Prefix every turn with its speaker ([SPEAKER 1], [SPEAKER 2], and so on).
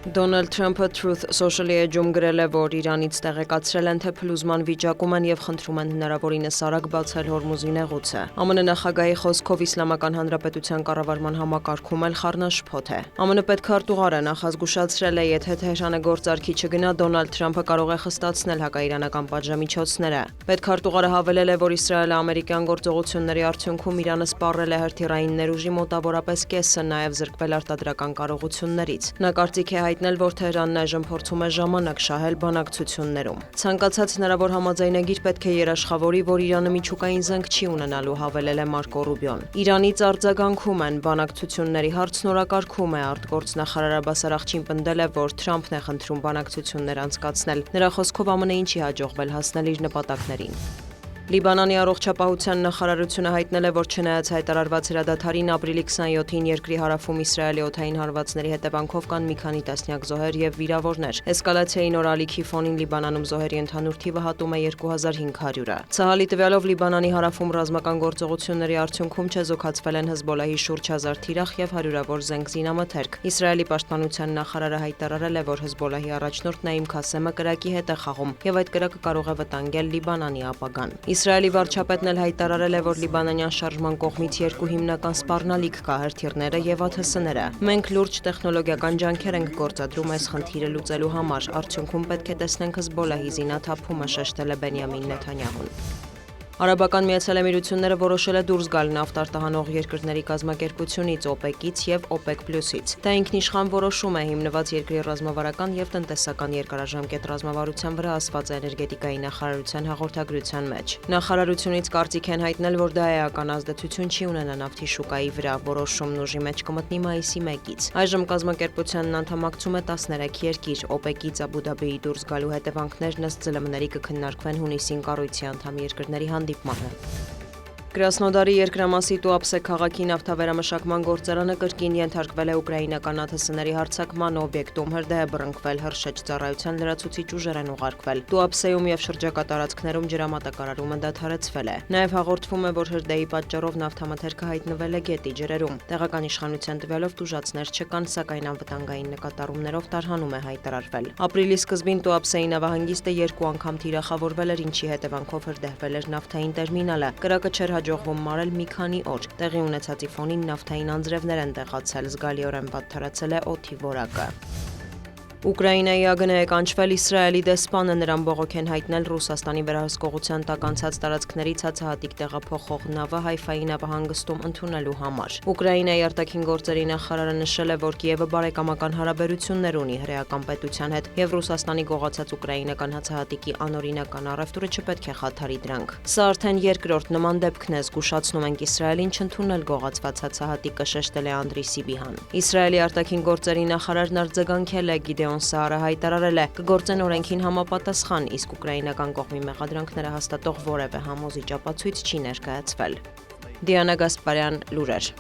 [SPEAKER 1] Դոնալդ Թրամփը Truth Social-ի էջում գրել է, որ Իրանից տեղեկացրել են, թե փլուզման վիճակում են եւ խնդրում են հնարավորինս արագ բացել Հորմուզի նեղուցը։ ԱՄՆ նախագահի խոսքով Իսլամական Հանրապետության կառավարման համակարգում էլ խառնաշփոթ է։ ԱՄՆ պետքարտուղարը նախազգուշացրել է, եթե Թեհրանը գործարքի չգնա, Դոնալդ Թրամփը կարող է խստացնել հակաիրանական պատժամիջոցները։ Պետքարտուղարը հավելել է, որ Իսրայելը ամերիկյան գործողությունների արդյունքում Իրանը սպառել է հրթիռային ներուժի մոտավորապես կեսը, նաեւ զրկվել արտադրական կարողություններից։ Նա կարծիք է հայտնել, որ Թեհրանն այժմ փորձում է ժամանակ շահել բանակցություններում։ Ցանկացած հնարավոր համաձայնագիր պետք է երաշխավորի, որ Իրանը միջուկային զենք չի ունենալու, հավելել է Մարկո Ռուբիոն։ Իրանից արձագանքում են բանակցությունների հարցն օրակարգում է, արտգործնախարար Աբբաս Արաղչին պնդել է, որ Թրամփն է խնդրում բանակցություններ անցկացնել։ Նրա խոսքով ԱՄՆ-ին չի հաջողվել հասնել իր նպատակներին։ Լիբանանի առողջապահության նախարարությունը հայտնել է, որ չնայած հայտարարված հրադադարին ապրիլի 27-ին երկրի հարավում Իսրայելի օդային հարվածների հետևանքով կան մի քանի տասնյակ զոհեր եւ վիրավորներ։ Էսկալացիայի նոր ալիքի ֆոնին Լիբանանում զոհերի ընդհանուր թիվը հատում է 2500-ը։ Ցահալի տվյալով Լիբանանի հարավում ռազմական գործողությունների արդյունքում չեզոքացվել են Հեզբոլլահի շուրջ 1000 թիրախ եւ հարյուրավոր զենք զինամթերք։ Իսրայելի պաշտպանության նախարարը հայտարարել է, որ Հեզբոլլահի առաջնորդ Նաիմ Քասեմը կրակի հետ է խաղում եւ այդ կրակը կարող է վտանգել Լիբանանի ապագան։ Իսրայելի վարչապետն էլ հայտարարել է, որ լիբանանյան շարժման կողմից երկու հիմնական սպառնալիք կա՝ հրթիռները եւ ԱԹՍ-ները։ Մենք լուրջ տեխնոլոգիական ջանքեր ենք գործադրում այս խնդիրը լուծելու համար։ Արդյունքում պետք է տեսնենք Հեզբոլլահի զինաթափումը, շեշտել է Բենյամին Նեթանյահուն։ Արաբական Միացյալ Էմիրությունները որոշել է դուրս գալ նավթ արտահանող երկրների կազմակերպությունից OPEC-ից եւ OPEC+-ից։ Դա ինքնիշխան որոշում է, հիմնված երկրի ռազմավարական եւ տնտեսական երկարաժամկետ ռազմավարության վրա ասված էներգետիկայի նախարարության հաղորդագրության մեջ։ Նախարարությունից կարծիք են հայտնել, որ դա էական ազդեցություն չի ունենա նավթի շուկայի վրա, որոշումն ուժի մեջ կմտնի մայիսի 1-ից։ Այժմ կազմակերպությանն անդամակցում է 13 երկիր, OPEC-ից Աբու Դաբիի դուրս գալու հետևանքներն ըստ ԶԼՄ-ների կքննարկվեն հունիսին կառույցի անդամ երկրների հանդիպմանը։ Կրասնոդարի երկրամասի Տուապսե քաղաքի նավթավերամշակման գործարանը կրկին ենթարկվել է ուկրաինական ԱԹՍ-ների հարձակման, օբյեկտում հրդեհ է բռնկվել, հրշեջ ծառայության լրացուցիչ ուժեր են ուղարկվել։ Տուապսեում եւ շրջակա տարածքներում ջրամատակարարումը դադարեցվել է։ Նաեւ հաղորդվում է, որ հրդեհի պատճառով նավթամթերքը հայտնվել է գետի ջրերում։ Տեղական իշխանության տվյալով տուժածներ չկան, սակայն անվտանգային նկատառումներով տարհանում է հայտարարվել։ Ապրիլի սկզբին Տուապսեի նավահանգիստը 2 անգամ թիրախավորվել էր, ինչի հետևանքով հրդեհվել էր նավթային տերմինալը։ Կրակը չէր հաջողվում մարել մի քանի օր։ Տեղի ունեցածի ֆոնին նավթային անձրևներ են տեղացել, զգալիորեն պատթարացել է օդի որակը։ Ուկրաինայի ԱԳՆ-ը կանչվել Իսրայելի դեսպանը, նրան բողոք են հայտնել Ռուսաստանի վերահսկողության տակ անցած տարածքներից հացահատիկ տեղափոխող նավը Հայֆայի նավահանգստում ընդունելու համար։ Ուկրաինայի արտաքին գործերի նախարարը նշել է, որ Կիևը բարեկամական հարաբերություններ ունի հրեական պետության հետ եւ Ռուսաստանի գողացած ուկրաինական հացահատիկի անօրինական առևտուրը չպետք է խաթարի դրանք։ Սա արդեն երկրորդ նման դեպքն է, զգուշացնում ենք Իսրայելին չընդունել գողացված հացահատիկը, շեշտել է Անդրի Սիբիհան։ Իսրայելի արտաքին գործերի նախարարն արձագանքել է Գիդեոն Սահարը հայտարարել է, կգործեն օրենքին համապատասխան, իսկ ուկրաինական կողմի մեղադրանքները հաստատող որևէ համոզիչ ապացույց չի ներկայացվել։ Դիանա Գասպարյան, լուրեր։